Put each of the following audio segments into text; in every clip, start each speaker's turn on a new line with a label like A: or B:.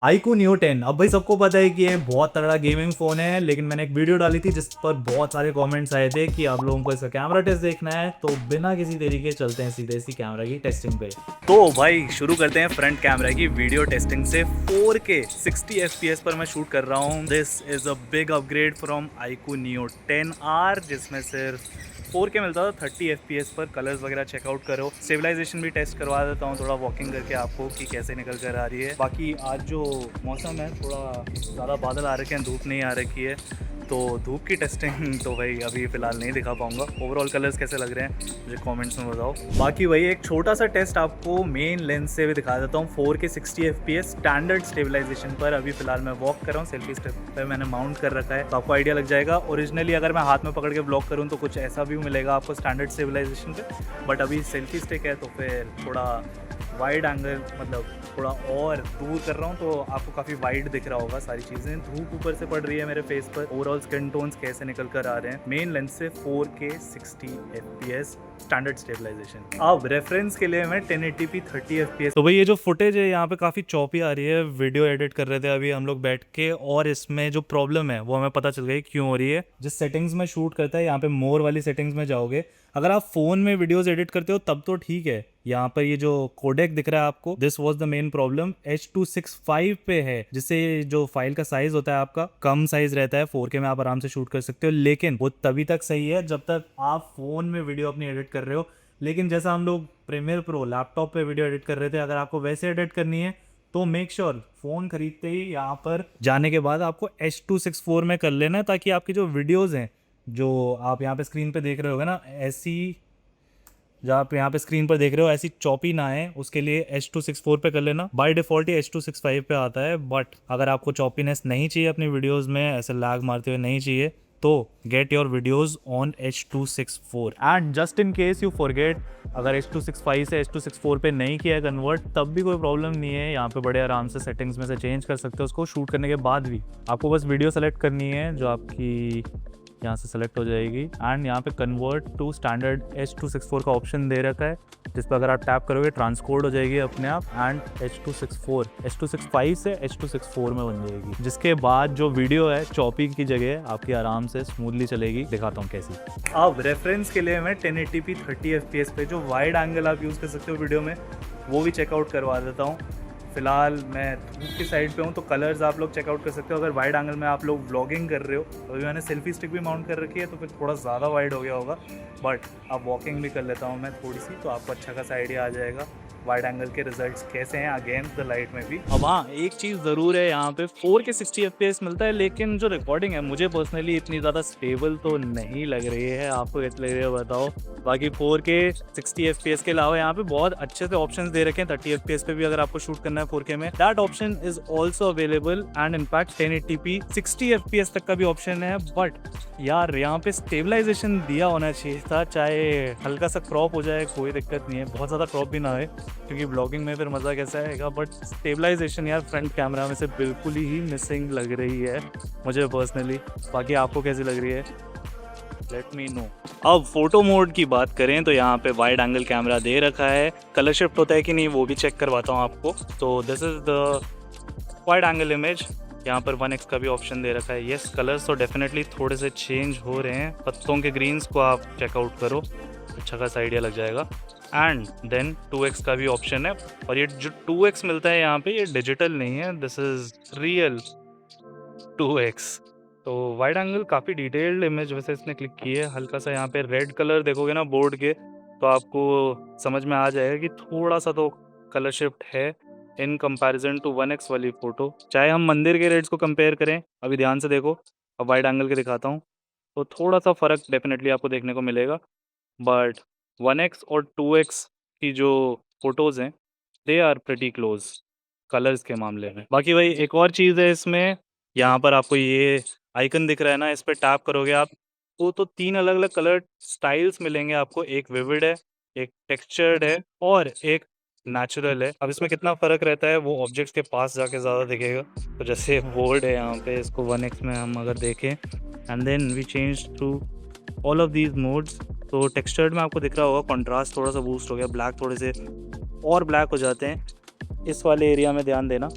A: iQOO Neo 10। अब भाई सबको पता है कि ये बहुत तगड़ा गेमिंग फ़ोन है, लेकिन मैंने एक वीडियो डाली थी जिस पर बहुत सारे कमेंट्स आए थे कि आप लोगों को इसका कैमरा टेस्ट देखना है, तो बिना किसी देरी के चलते हैं सीधे इसी कैमरा की टेस्टिंग पे। तो भाई शुरू करते हैं फ्रंट कैमरा की वीडियो टेस्टिंग से। 4K 60 FPS पर मैं शूट कर रहा हूँ। This is a big upgrade from iQOO Neo 10R, जिसमें सिर्फ 4K मिलता था 30 FPS पर। कलर्स वगैरह चेकआउट करो, स्टेबलाइजेशन भी टेस्ट करवा देता हूँ थोड़ा वॉकिंग करके आपको कि कैसे निकल कर आ रही है। बाकी आज जो मौसम है थोड़ा ज़्यादा बादल आ रखे हैं, धूप नहीं आ रखी है, तो धूप की टेस्टिंग तो भाई अभी फ़िलहाल नहीं दिखा पाऊँगा। ओवरऑल कलर्स कैसे लग रहे हैं मुझे कमेंट्स में बताओ। बाकी वही एक छोटा सा टेस्ट आपको मेन लेंस से भी दिखा देता हूँ। 4K 60 FPS स्टैंडर्ड स्टेबलाइजेशन पर अभी फ़िलहाल मैं वॉक कर रहा हूँ। सेल्फी स्टिक पर मैंने माउंट कर रखा है, तो आपको आइडिया लग जाएगा। ओरिजिनली अगर मैं हाथ में पकड़ के ब्लॉक करूँ तो कुछ ऐसा व्यू मिलेगा आपको स्टैंडर्ड स्टेबलाइजेशन पे, बट अभी सेल्फी स्टिक है तो फिर थोड़ा वाइड एंगल, मतलब थोड़ा और दूर कर रहा हूँ तो आपको काफ़ी वाइड दिख रहा होगा सारी चीज़ें। धूप ऊपर से पड़ रही है मेरे फेस पर। ओवरऑल स्किन टोन्स कैसे निकल कर आ रहे हैं मेन लेंस से 4K 60 FPS स्टैंडर्ड स्टेबलाइजेशन। अब रेफरेंस के लिए मैं 1080p 30 FPS। तो भाई ये जो फुटेज है यहाँ पे काफ़ी चॉपी आ रही है। वीडियो एडिट कर रहे थे अभी हम लोग बैठ के, और इसमें जो प्रॉब्लम है वो हमें पता चल गई क्यों हो रही है। जिस सेटिंग्स में शूट करता है यहाँ पे मोर वाली सेटिंग्स में जाओगे, अगर आप फ़ोन में वीडियोस एडिट करते हो तब तो ठीक है। यहाँ पर ये जो कोडेक दिख रहा है आपको, this was the main problem. H.265 पे है, जिससे जो फाइल का साइज होता है आपका कम साइज रहता है। 4K में आप आराम से शूट कर सकते हो, लेकिन वो तभी तक सही है जब तक आप फ़ोन में वीडियो अपनी एडिट कर रहे हो। लेकिन जैसा हम लोग प्रीमियर प्रो लैपटॉप पे वीडियो एडिट कर रहे थे, अगर आपको वैसे एडिट करनी है तो मेक श्योर फ़ोन खरीदते ही यहाँ पर जाने के बाद आपको H.264 में कर लेना है, ताकि आपकी जो वीडियोज़ हैं जो आप यहाँ पे स्क्रीन पे देख रहे होगे ना, ऐसी जो आप यहाँ पे स्क्रीन पर देख रहे हो ऐसी चॉपी ना आए, उसके लिए H.264 पे कर लेना। बाय डिफ़ॉल्ट ही H.265 पे आता है, बट अगर आपको चॉपीनेस नहीं चाहिए अपनी वीडियोस में, ऐसे लैग मारते हुए नहीं चाहिए, तो get your videos on H.264। And just in case you forget, अगर H.265 से H.264 पे नहीं किया है कन्वर्ट, तब भी कोई प्रॉब्लम नहीं है। यहाँ पे बड़े आराम से सेटिंग्स में से चेंज कर सकते हो उसको शूट करने के बाद भी। आपको बस वीडियो सेलेक्ट करनी है जो आपकी यहाँ से सेलेक्ट हो जाएगी, एंड यहाँ पे कन्वर्ट टू स्टैंडर्ड H.264 का ऑप्शन दे रखा है, जिस पर अगर आप टैप करोगे ट्रांसकोड हो जाएगी अपने आप, एंड H.265 से H.264 में बन जाएगी। जिसके बाद जो वीडियो है चॉपी की जगह आपकी आराम से स्मूथली चलेगी। दिखाता हूँ कैसी। अब रेफरेंस के लिए मैं 1080p 30 FPS पे जो वाइड एंगल आप यूज़ कर सकते हो वीडियो में, वो भी चेकआउट करवा देता हूँ। फिलहाल मैं धूप की साइड पे हूँ तो कलर्स आप लोग चेकआउट कर सकते हो। अगर वाइड एंगल में आप लोग व्लॉगिंग कर रहे हो, तो अभी मैंने सेल्फी स्टिक भी माउंट कर रखी है तो फिर थोड़ा ज़्यादा वाइड हो गया होगा, बट अब वॉकिंग भी कर लेता हूँ मैं थोड़ी सी, तो आपको अच्छा खासा आइडिया आ जाएगा वाइड एंगल के रिजल्ट्स कैसे हैं अगेंस्ट द लाइट में भी। अब हाँ, एक चीज़ ज़रूर है, यहाँ पे 4K 60 FPS मिलता है, लेकिन जो रिकॉर्डिंग है मुझे पर्सनली इतनी ज़्यादा स्टेबल तो नहीं लग रही है। आपको कैसे लग रही है बताओ। बाकी 4K 60 FPS के अलावा यहाँ पे बहुत अच्छे से ऑप्शंस दे रखे हैं 30 FPS पे भी अगर आपको शूट करना है 4K में, that option is also available. And in fact 1080p 60 FPS तक का भी ऑप्शन है। बट यार यहाँ पे स्टेबलाइजेशन दिया होना चाहिए था, चाहे हल्का सा क्रॉप हो जाए कोई दिक्कत नहीं है, बहुत ज़्यादा क्रॉप भी ना हो, क्योंकि ब्लॉगिंग में फिर मज़ा कैसा आएगा। बट स्टेबलाइजेशन यार फ्रंट कैमरा में से बिल्कुल ही मिसिंग लग रही है मुझे पर्सनली। बाकी आपको कैसी लग रही है, लेट मी नो। अब फोटो मोड की बात करें तो यहाँ पे वाइड एंगल कैमरा दे रखा है। कलर शिफ्ट होता है कि नहीं वो भी चेक करवाता हूँ आपको। तो this is the wide angle image. यहाँ पर 1x का भी ऑप्शन दे रखा है। यस, कलर्स तो डेफिनेटली थोड़े से चेंज हो रहे हैं। पत्तों के ग्रीन्स को आप चेकआउट करो, अच्छा खासा आइडिया लग जाएगा। एंड देन 2x का भी ऑप्शन है, और ये जो 2x मिलता है यहाँ पे ये डिजिटल नहीं है, दिस इज़ रियल 2x। तो वाइड एंगल काफ़ी डिटेल्ड इमेज वैसे इसने क्लिक की है। हल्का सा यहाँ पे रेड कलर देखोगे ना बोर्ड के, तो आपको समझ में आ जाएगा कि थोड़ा सा तो कलर शिफ्ट है इन कंपैरिजन टू 1x वाली फ़ोटो। चाहे हम मंदिर के रेड्स को कंपेयर करें, अभी ध्यान से देखो, अब वाइड एंगल के दिखाता हूँ, तो थोड़ा सा फ़र्क डेफिनेटली आपको देखने को मिलेगा। बट 1x और 2x की जो फ़ोटोज़ हैं they are pretty close colours के मामले में। बाकी भाई एक और चीज़ है इसमें, यहाँ पर आपको ये आइकन दिख रहा है ना, इस पे टैप करोगे आप तो 3 अलग-अलग कलर स्टाइल्स मिलेंगे आपको। एक विविड है, एक टेक्सचर्ड है, और एक नेचुरल है। अब इसमें कितना फ़र्क रहता है वो ऑब्जेक्ट्स के पास जाके ज़्यादा दिखेगा। तो जैसे बोर्ड है यहाँ पे, इसको 1x में हम अगर देखें and then we change to all of these modes, तो टेक्सचर्ड में आपको दिख रहा होगा कॉन्ट्रास्ट थोड़ा सा बूस्ट हो गया, ब्लैक थोड़े से और ब्लैक हो जाते हैं। इस वाले एरिया में ध्यान देना,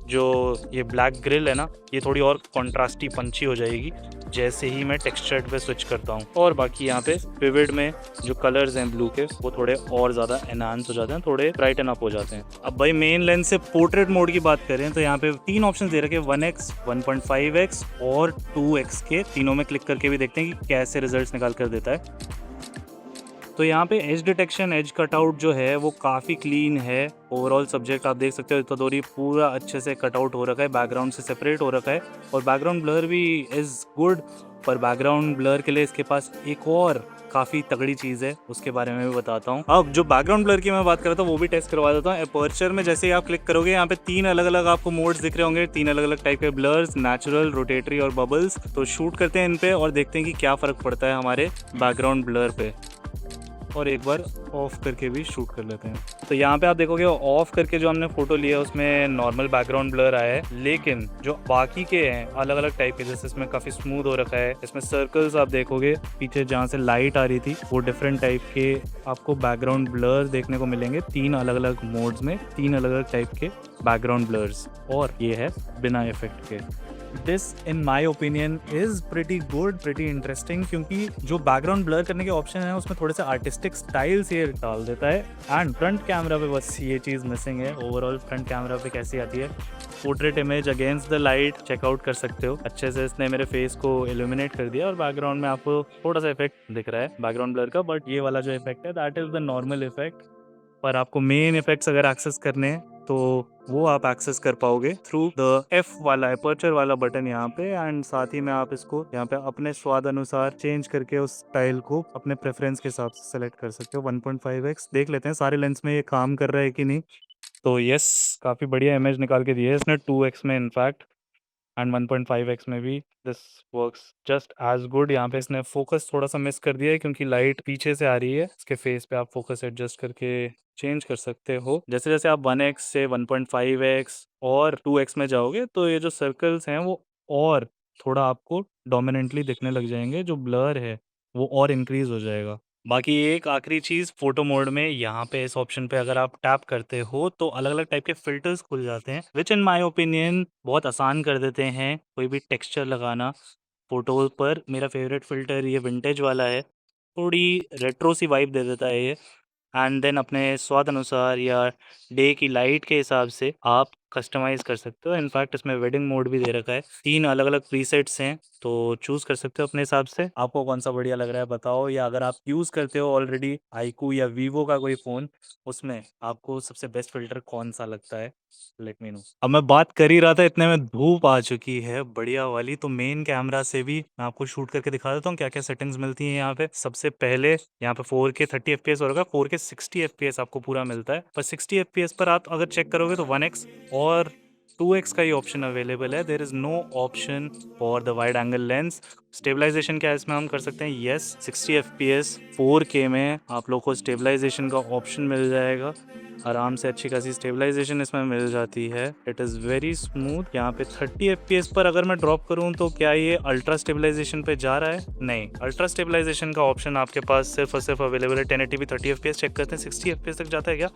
A: जो ये ब्लैक ग्रिल है ना, ये थोड़ी और कॉन्ट्रास्टी पंची हो जाएगी जैसे ही मैं टेक्सचर पे स्विच करता हूँ। और बाकी यहाँ पे विविड में जो कलर्स हैं ब्लू के, वो थोड़े और ज़्यादा एनहांस हो जाते हैं, थोड़े ब्राइटन अप हो जाते हैं। अब भाई मेन लेंस से पोर्ट्रेट मोड की बात करें तो यहाँ पे 3 ऑप्शन दे रखे हैं, 1x, 1.5x और 2x के। तीनों में क्लिक करके भी देखते हैं कि कैसे रिजल्ट निकाल कर देता है। तो यहाँ पे एज डिटेक्शन, एज कटआउट जो है वो काफ़ी क्लीन है। ओवरऑल सब्जेक्ट आप देख सकते हो, तदोरी पूरा अच्छे से कटआउट हो रखा है, बैकग्राउंड से सेपरेट हो रखा है, और बैकग्राउंड ब्लर भी इज़ गुड। पर बैकग्राउंड ब्लर के लिए इसके पास एक और काफ़ी तगड़ी चीज़ है, उसके बारे में भी बताता हूँ। अब जो बैकग्राउंड ब्लर की मैं बात कर रहा था वो भी टेस्ट करवा देता हूँ। अपर्चर में जैसे ही आप क्लिक करोगे, यहाँ पे 3 अलग अलग आपको मोड्स दिख रहे होंगे, 3 अलग अलग टाइप के ब्लर्स, नेचुरल, रोटेटरी और बबल्स। तो शूट करते हैं इन पे और देखते हैं कि क्या फ़र्क पड़ता है हमारे बैकग्राउंड ब्लर पे, और एक बार ऑफ करके भी शूट कर लेते हैं। तो यहाँ पे आप देखोगे ऑफ करके जो हमने फोटो लिया उसमें नॉर्मल बैकग्राउंड ब्लर आया है, लेकिन जो बाकी के हैं अलग अलग टाइप के, जैसे इसमें काफ़ी स्मूथ हो रखा है, इसमें सर्कल्स आप देखोगे पीछे जहाँ से लाइट आ रही थी, वो डिफरेंट टाइप के आपको बैकग्राउंड ब्लर देखने को मिलेंगे। 3 अलग अलग मोड्स में 3 अलग अलग टाइप के बैकग्राउंड ब्लर्स, और ये है बिना इफेक्ट के। This in my opinion is pretty good, pretty interesting, क्योंकि जो बैकग्राउंड ब्लर करने के ऑप्शन है उसमें थोड़े से आर्टिस्टिक स्टाइल से डाल देता है। एंड फ्रंट कैमरा पे बस ये चीज़ मिसिंग है। ओवरऑल फ्रंट कैमरा पे कैसी आती है portrait image against the light, check out कर सकते हो। अच्छे से इसने मेरे फेस को इल्यूमिनेट कर दिया, और बैकग्राउंड में आपको थोड़ा सा इफेक्ट दिख रहा है बैकग्राउंड ब्लर का, बट ये वाला जो इफेक्ट है that is the normal effect. पर आपको मेन इफेक्ट्स अगर एक्सेस करने हैं तो वो आप एक्सेस कर पाओगे थ्रू द F वाला अपर्चर वाला बटन यहाँ पे। एंड साथ ही में आप इसको यहाँ पे अपने स्वाद अनुसार चेंज करके उस स्टाइल को अपने प्रेफरेंस के हिसाब से सेलेक्ट कर सकते हो। 1.5x देख लेते हैं सारे लेंस में ये काम कर रहा है कि नहीं। तो यस, काफ़ी बढ़िया इमेज निकाल के दी है इसने 2x में इनफैक्ट, एंड 1.5x में भी this works just as good. यहाँ पे इसने फोकस थोड़ा सा मिस कर दिया है क्योंकि लाइट पीछे से आ रही है इसके फेस पे। आप फोकस एडजस्ट करके चेंज कर सकते हो। जैसे जैसे आप 1x से 1.5x और 2x में जाओगे तो ये जो सर्कल्स हैं वो और थोड़ा आपको डोमिनेंटली दिखने लग जाएंगे, जो ब्लर है वो और इंक्रीज हो जाएगा। बाकी एक आखिरी चीज़, फोटो मोड में यहाँ पे इस ऑप्शन पे अगर आप टैप करते हो तो अलग अलग टाइप के फिल्टर्स खुल जाते हैं, विच इन माय ओपिनियन बहुत आसान कर देते हैं कोई भी टेक्सचर लगाना फोटो पर। मेरा फेवरेट फ़िल्टर ये विंटेज वाला है, थोड़ी रेट्रो सी वाइब दे देता है ये। एंड देन अपने स्वाद अनुसार या डे की लाइट के हिसाब से आप कस्टमाइज़ कर सकते हो। इनफैक्ट इसमें वेडिंग मोड भी दे रखा है। 3 अलग अलग प्रीसेट्स हैं, तो चूज़ कर सकते हो अपने हिसाब से। आपको कौन सा बढ़िया लग रहा है बताओ, या अगर आप यूज़ करते हो ऑलरेडी आईकू या वीवो का कोई फ़ोन, उसमें आपको सबसे बेस्ट फ़िल्टर कौन सा लगता है, लेट मी नो। अब मैं बात कर ही रहा था, इतने में धूप आ चुकी है बढ़िया वाली, तो मेन कैमरा से भी मैं आपको शूट करके दिखा देता हूँ क्या क्या सेटिंग्स मिलती हैं यहाँ पे। सबसे पहले यहाँ पे 4K 30 FPS होगा, 4K 60 FPS आपको पूरा मिलता है। पर 60 FPS पर आप अगर चेक करोगे तो 1x और 2x का ही ऑप्शन अवेलेबल है। There is no option for the wide angle lens. Stabilization क्या इसमें हम कर सकते हैं, येस 60 FPS 4K में आप लोग को स्टेबलाइजेशन का ऑप्शन मिल जाएगा। आराम से अच्छी खासी स्टेबलाइजेशन इसमें मिल जाती है। It is very smooth. यहाँ पे 30 FPS पर अगर मैं ड्रॉप करूँ तो क्या ये अल्ट्रा स्टेबलाइजेशन पे जा रहा है? नहीं, अल्ट्रा स्टेबलाइजेशन का ऑप्शन आपके पास सिर्फ और सिर्फ अवेलेबल है 1080p 30 FPS। चेक करते हैं 60 FPS तक जाता है क्या।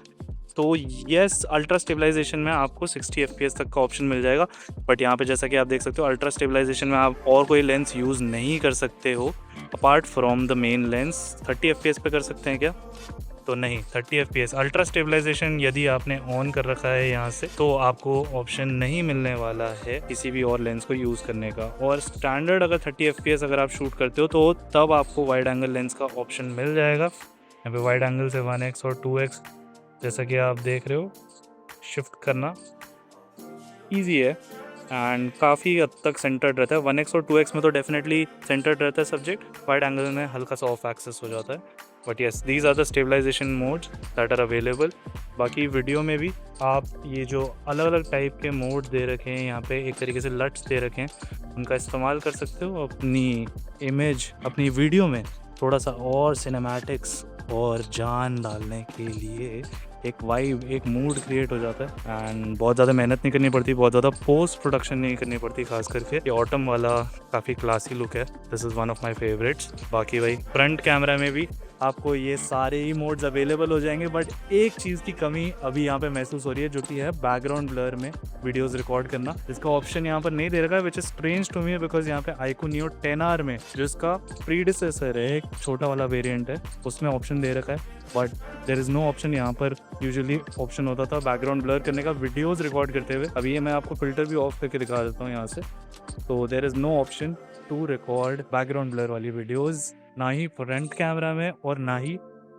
A: तो येस, अल्ट्रा स्टेबलाइजेशन में आपको 60 FPS तक का ऑप्शन मिल जाएगा। बट यहाँ पे जैसा कि आप देख सकते हो अल्ट्रा स्टेबलाइजेशन में आप और कोई लेंस यूज़ नहीं कर सकते हो apart from the main lens. 30 FPS पे कर सकते हैं क्या? तो नहीं, 30 FPS अल्ट्रा स्टेबलाइजेशन यदि आपने ऑन कर रखा है यहाँ से तो आपको ऑप्शन नहीं मिलने वाला है किसी भी और लेंस को यूज़ करने का। और स्टैंडर्ड अगर 30 FPS अगर आप शूट करते हो तो तब आपको वाइड एंगल लेंस का ऑप्शन मिल जाएगा। यहाँ पे वाइड एंगल से 1x और 2x जैसा कि आप देख रहे हो शिफ्ट करना ईजी है एंड काफ़ी हद तक सेंटर्ड रहता है। 1x और 2x में तो डेफिनेटली सेंटर्ड रहता है सब्जेक्ट, वाइड एंगल में हल्का सा ऑफ एक्सेस हो जाता है। But yes, these are the stabilization modes that are available. बाकी वीडियो में भी आप ये जो अलग अलग टाइप के मोड दे रखे हैं यहाँ पे, एक तरीके से लट्स दे रखे हैं, उनका इस्तेमाल कर सकते हो अपनी इमेज, अपनी वीडियो में थोड़ा सा और सिनेमैटिक्स और जान डालने के लिए। एक वाइब, एक मूड क्रिएट हो जाता है एंड बहुत ज़्यादा मेहनत नहीं करनी पड़ती, बहुत ज़्यादा पोस्ट प्रोडक्शन नहीं करनी पड़ती। खास करके ये ऑटम वाला काफ़ी क्लासी लुक है, this is one of my favourites. बाकी भाई फ्रंट कैमरा में भी आपको ये सारे ही मोड्स अवेलेबल हो जाएंगे। बट एक चीज़ की कमी अभी यहाँ पे महसूस हो रही है, जो कि है बैकग्राउंड ब्लर में वीडियोस रिकॉर्ड करना। इसका ऑप्शन यहाँ पर नहीं दे रखा है, which is strange to me, because यहाँ पे iQOO Neo 10R में जो इसका प्रीडिसेसर है, एक छोटा वाला वेरिएंट है, उसमें ऑप्शन दे रखा है। But there is no option यहाँ पर। यूजुअली ऑप्शन होता था बैकग्राउंड ब्लर करने का वीडियोस रिकॉर्ड करते हुए। अभी ये मैं आपको फिल्टर भी ऑफ करके दिखा देता हूँ यहाँ से। तो there is no option to record background blur वाली वीडियोस, ना ही फ्रंट कैमरा में और ना ही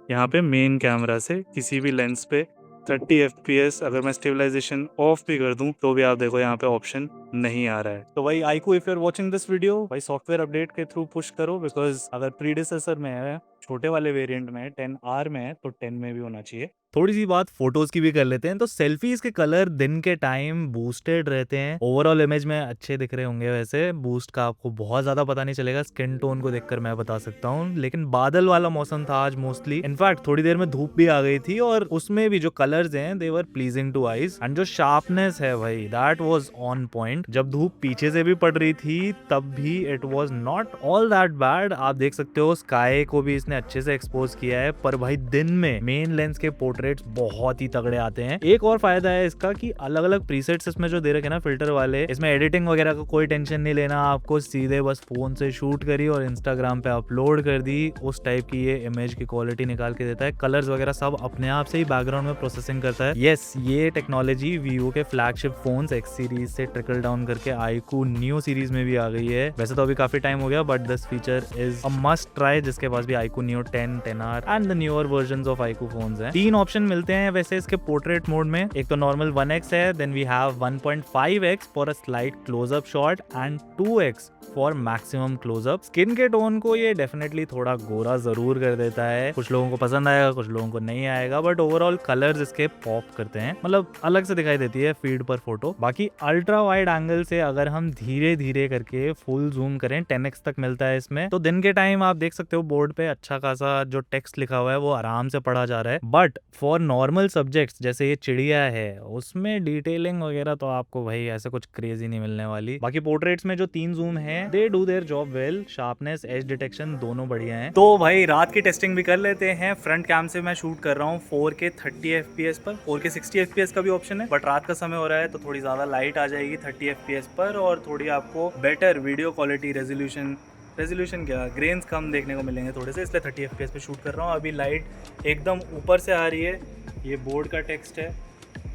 A: यहाँ पे मेन कैमरा से किसी भी लेंस पे 30 FPS। अगर मैं स्टेबलाइजेशन ऑफ भी कर दूं तो भी आप देखो यहाँ पे ऑप्शन नहीं आ रहा है। तो भाई iQOO, if you are watching this video, भाई सॉफ्टवेयर अपडेट के थ्रू पुश करो, बिकॉज अगर प्रीडिसेसर में है, छोटे वाले वेरिएंट में 10R में है, तो 10 में भी होना चाहिए। थोड़ी सी बात फोटोज की भी कर लेते हैं। तो सेल्फीज के कलर दिन के टाइम बूस्टेड रहते हैं, ओवरऑल इमेज में अच्छे दिख रहे होंगे। वैसे बूस्ट का आपको बहुत ज्यादा पता नहीं चलेगा, स्किन टोन को देखकर मैं बता सकता हूँ। लेकिन बादल वाला मौसम था आज मोस्टली, इनफैक्ट थोड़ी देर में धूप भी आ गई थी, और उसमें भी जो कलर्स हैं दे वर प्लीजिंग टू आईज, एंड जो शार्पनेस है भाई दैट वाज ऑन पॉइंट। जब धूप पीछे से भी पड़ रही थी तब भी it was not all that bad. आप देख सकते हो स्काई को भी इसने अच्छे से एक्सपोज किया है। पर भाई दिन में मेन लेंस के पोर्ट्रेट्स बहुत ही तगड़े आते हैं। एक और फायदा है इसका कि अलग अलग प्रीसेट्स इसमें जो दे रखे ना फिल्टर वाले, इसमें एडिटिंग वगैरह का कोई टेंशन नहीं लेना आपको। सीधे बस फोन से शूट करी और इंस्टाग्राम पे अपलोड कर दी, उस टाइप की ये इमेज की क्वालिटी निकाल के देता है। कलर्स वगैरह सब अपने आप से ही बैकग्राउंड में प्रोसेसिंग करता है। यस, ये टेक्नोलॉजी वीवो के फ्लैगशिप फोन्स X सीरीज से ट्रिकल डाउन करके iQOO Neo सीरीज में भी आ गई है। वैसे तो अभी काफी टाइम हो गया, but this feature is a must try, जिसके पास भी iQOO Neo 10, 10R and the newer versions of iQOO phones हैं। 3 ऑप्शन मिलते हैं वैसे इसके पोर्ट्रेट मोड में। एक तो नॉर्मल 1x है, then we have 1.5x for a slight closeup shot and 2x for maximum closeup. Skin के टोन को ये डेफिनेटली थोड़ा गोरा जरूर कर देता है, कुछ लोगों को पसंद आएगा, कुछ लोगों को नहीं आएगा, बट ओवरऑल कलर्स इसके पॉप करते हैं, मतलब अलग से दिखाई देती है फीड पर फोटो। बाकी अल्ट्रा वाइड एंगल से अगर हम धीरे धीरे करके फुल जूम करें, 10x तक मिलता है इसमें, तो दिन के टाइम आप देख सकते हो बोर्ड पे अच्छा खासा जो टेक्स्ट लिखा हुआ है वो आराम से पढ़ा जा रहा है। बट फॉर नॉर्मल सब्जेक्ट्स जैसे ये चिड़िया है, उसमें डिटेलिंग वगैरह तो आपको भाई ऐसे कुछ क्रेजी नहीं मिलने वाली। बाकी पोर्ट्रेट्स में जो 3 जूम है they do their job well, sharpness, as detection दोनों बढ़िया हैं। तो भाई रात की टेस्टिंग भी कर लेते हैं। फ्रंट कैम से मैं शूट कर रहा हूँ 4K 30 FPS पर, 4K 60 FPS का भी ऑप्शन है, बट रात का समय हो रहा है तो थोड़ी ज्यादा लाइट आ जाएगी 30 FPS पर, और थोड़ी आपको बेटर वीडियो क्वालिटी, रेजोल्यूशन क्या, ग्रेन्स कम देखने को मिलेंगे थोड़े से, इसलिए 30 FPS पे शूट कर रहा हूँ। अभी लाइट एकदम ऊपर से आ रही है, ये बोर्ड का टेक्स्ट है,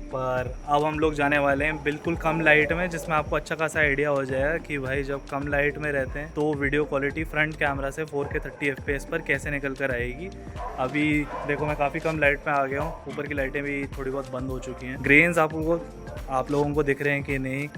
A: पर अब हम लोग जाने वाले हैं बिल्कुल कम लाइट में, जिसमें आपको अच्छा खासा आइडिया हो जाएगा कि भाई जब कम लाइट में रहते हैं तो वीडियो क्वालिटी फ्रंट कैमरा से 4K 30 FPS पर कैसे निकल कर आएगी। अभी देखो मैं काफ़ी कम लाइट में आ गया हूँ, ऊपर की लाइटें भी थोड़ी बहुत बंद हो चुकी हैं। ग्रेन्स आप लोगों को दिख रहे हैं कि नहीं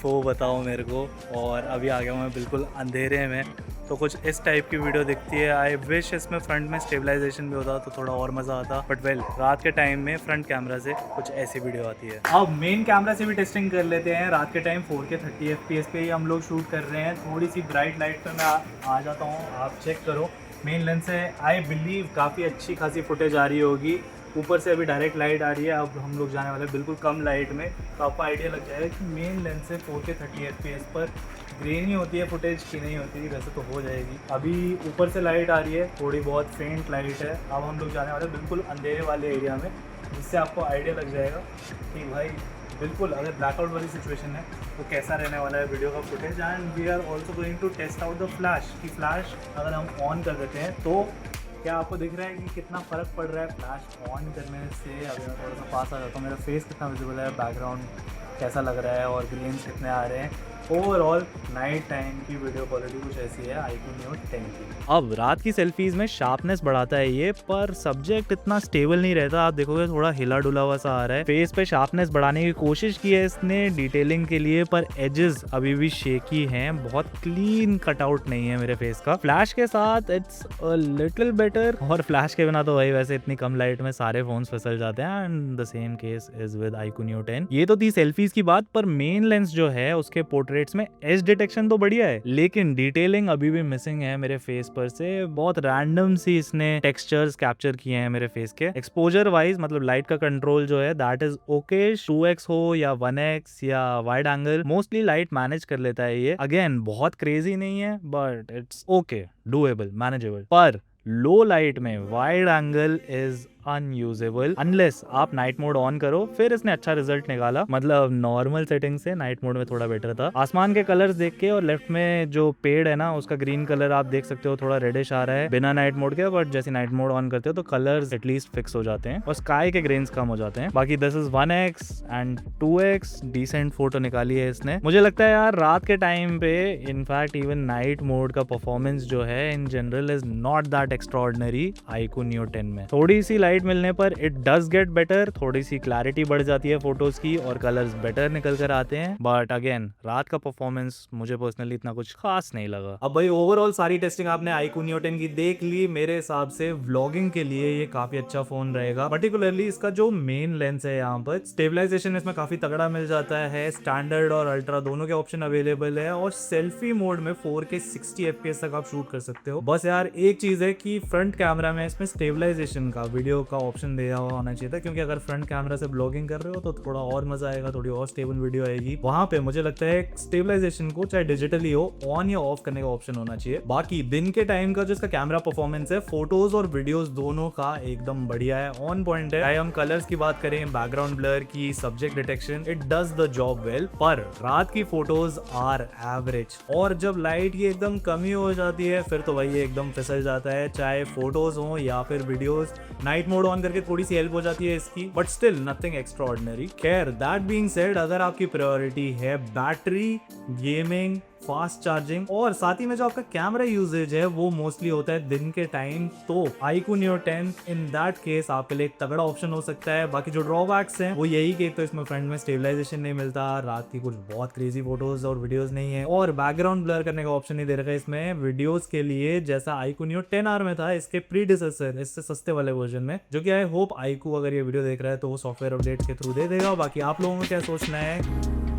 A: वो बताओ मेरे को। और अभी आ गया हूँ मैं बिल्कुल अंधेरे में, तो कुछ इस टाइप की वीडियो दिखती है। आई विश इसमें फ्रंट में स्टेबलाइजेशन भी होता तो थोड़ा और मज़ा आता, बट वेल रात के टाइम में फ्रंट कैमरा से कुछ ऐसी वीडियो आती है। अब मेन कैमरा से भी टेस्टिंग कर लेते हैं। रात के टाइम 4K 30 FPS पे ही हम लोग शूट कर रहे हैं। थोड़ी सी ब्राइट लाइट पे मैं आ जाता हूँ, आप चेक करो। मेन लेंस से आई बिलीव काफ़ी अच्छी खासी फुटेज आ रही होगी। ऊपर से अभी डायरेक्ट लाइट आ रही है, अब हम लोग जाने वाले हैं बिल्कुल कम लाइट में, तो आपको आइडिया लग जाएगा कि मेन लेंस से 4K 30 FPS पर ग्रेन ही होती है फुटेज की नहीं होती, वैसे तो हो जाएगी। अभी ऊपर से लाइट आ रही है, थोड़ी बहुत फेंट लाइट है। अब हम लोग जाने वाले हैं बिल्कुल अंधेरे वाले एरिया में, जिससे आपको आइडिया लग जाएगा कि भाई बिल्कुल अगर ब्लैकआउट वाली सिचुएशन है तो कैसा रहने वाला है वीडियो का footage. And we are also going to test out the flash, कि फ्लैश अगर हम ऑन कर देते हैं तो क्या आपको दिख रहा है कि कितना फ़र्क पड़ रहा है फ्लैश ऑन करने से। अभी मैं थोड़ा सा पास आ जाता हूँ, मेरा फेस कितना विजिबल है, बैकग्राउंड कैसा लग रहा है और ग्रेन्स कितने आ रहे हैं। ओवरऑल नाइट टाइम की वीडियो क्वालिटी कुछ ऐसी है iQOO Neo 10 की। अब रात की सेल्फीज में शार्पनेस बढ़ाता है ये, पर सब्जेक्ट इतना स्टेबल नहीं रहता। आप देखोगे थोड़ा हिला डुला हुआ सा आ रहा है। फेस पे शार्पनेस बढ़ाने की कोशिश की है इसने डिटेलिंग के लिए, पर एजेस अभी भी शेकी हैं, बहुत क्लीन कटआउट नहीं है मेरे फेस का। फ्लैश के साथ इट्स अ लिटिल बेटर, और फ्लैश के बिना तो भाई वैसे इतनी कम लाइट में सारे फोन्स फिसल जाते हैं। And the same case is with iQOO Neo 10। ये तो थी सेल्फीज की बात, पर मेन लेंस जो है उसके पोर्ट्रेट्स में एज डिटेक्शन तो बढ़िया है, लेकिन डिटेलिंग अभी भी मिसिंग है मेरे फेस पर से। बहुत रैंडम सी इसने टेक्सचर्स कैप्चर किए हैं मेरे फेस के। एक्सपोजर वाइज मतलब लाइट का कंट्रोल जो है दैट इज ओके, 2x हो या 1x या wide angle, mostly light manage कर लेता है ये। अगेन बहुत क्रेजी नहीं है, but it's okay, doable, manageable. पर लो लाइट में wide angle is unusable unless आप नाइट मोड ऑन करो, फिर इसने अच्छा रिजल्ट निकाला। मतलब नॉर्मल सेटिंग से नाइट मोड में थोड़ा बेटर था। आसमान के कलर्स देख के, और लेफ्ट में जो पेड़ है ना उसका ग्रीन कलर आप देख सकते हो, थोड़ा रेडिश आ रहा है बिना नाइट मोड के, बट जैसे नाइट मोड ऑन करते हो तो कलर्स एटलीस्ट फिक्स हो जाते हैं और स्काई के ग्रेन्स कम हो जाते हैं। बाकी this is 1x and 2x decent photo निकाली है इसने। मुझे लगता है यार रात के टाइम पे इनफैक्ट इवन नाइट मोड का परफॉर्मेंस जो है in general is not that extraordinary iQOO Neo 10 में। थोड़ी सी लाइट मिलने पर इट डज गेट बेटर, थोड़ी सी क्लैरिटी बढ़ जाती है फोटोज की और कलर्स बेटर निकल कर आते हैं। बट अगेन रात का परफॉर्मेंस मुझे पर्सनली इतना कुछ खास नहीं लगा। अब भाई ओवरऑल सारी टेस्टिंग आपने iQOO Neo 10 की देख ली। मेरे हिसाब से व्लॉगिंग के लिए ये काफी अच्छा फोन रहेगा। पर्टिकुलरली इसका जो मेन लेंस है, यहाँ पर स्टेबलाइजेशन इसमें काफी तगड़ा मिल जाता है। स्टैंडर्ड और अल्ट्रा दोनों के ऑप्शन अवेलेबल है और सेल्फी मोड में 4K 60 FPS तक आप शूट कर सकते हो। बस यार एक चीज है कि फ्रंट कैमरा में इसमें स्टेबलाइजेशन का वीडियो का ऑप्शन दिया हुआ होना चाहिए था, क्योंकि अगर फ्रंट कैमरा से ब्लॉगिंग कर रहे हो तो थोड़ा और मजा आएगा, थोड़ी और स्टेबल वीडियो आएगी। वहां पे मुझे लगता है स्टेबलाइजेशन को चाहे डिजिटली हो ऑन या ऑफ करने का ऑप्शन होना चाहिए। बाकी दिन के टाइम का जो इसका कैमरा परफॉर्मेंस है, फोटोज और वीडियोस दोनों का एकदम बढ़िया है, ऑन पॉइंट है। चाहे हम कलर्स की बात करें, बैकग्राउंड ब्लर की, subject detection, it does the job well. पर रात की फोटोज आर एवरेज, और जब लाइट की एकदम कमी हो जाती है फिर तो वही एकदम फिसल जाता है, चाहे फोटोज हो या फिर वीडियोस। नाइट मोड ऑन करके थोड़ी सी हेल्प हो जाती है इसकी, बट स्टिल नथिंग एक्स्ट्राऑर्डिनरी। खैर दैट बीइंग सेड, अगर आपकी प्रायोरिटी है बैटरी, गेमिंग, फास्ट चार्जिंग और साथ ही में जो आपका कैमरा यूजेज है वो मोस्टली होता है दिन के टाइम, तो iQOO Neo 10 in that case आपके लिए एक तगड़ा ऑप्शन हो सकता है। बाकी जो ड्रॉबैक्स हैं वो यही कि तो इसमें फ्रंट में स्टेबलाइजेशन नहीं मिलता, रात की कुछ बहुत क्रेजी फोटोज और वीडियोस नहीं है, और बैकग्राउंड ब्लर करने का ऑप्शन नहीं दे रखा है इसमें वीडियोस के लिए, जैसा iQOO Neo 10R में था इसके प्रीडिसेसर, इससे सस्ते वाले वर्जन में, जो कि आई होप iQOO अगर ये वीडियो देख रहा है तो वो सॉफ्टवेयर अपडेट के थ्रू दे देगा। बाकी आप लोगों को क्या सोचना है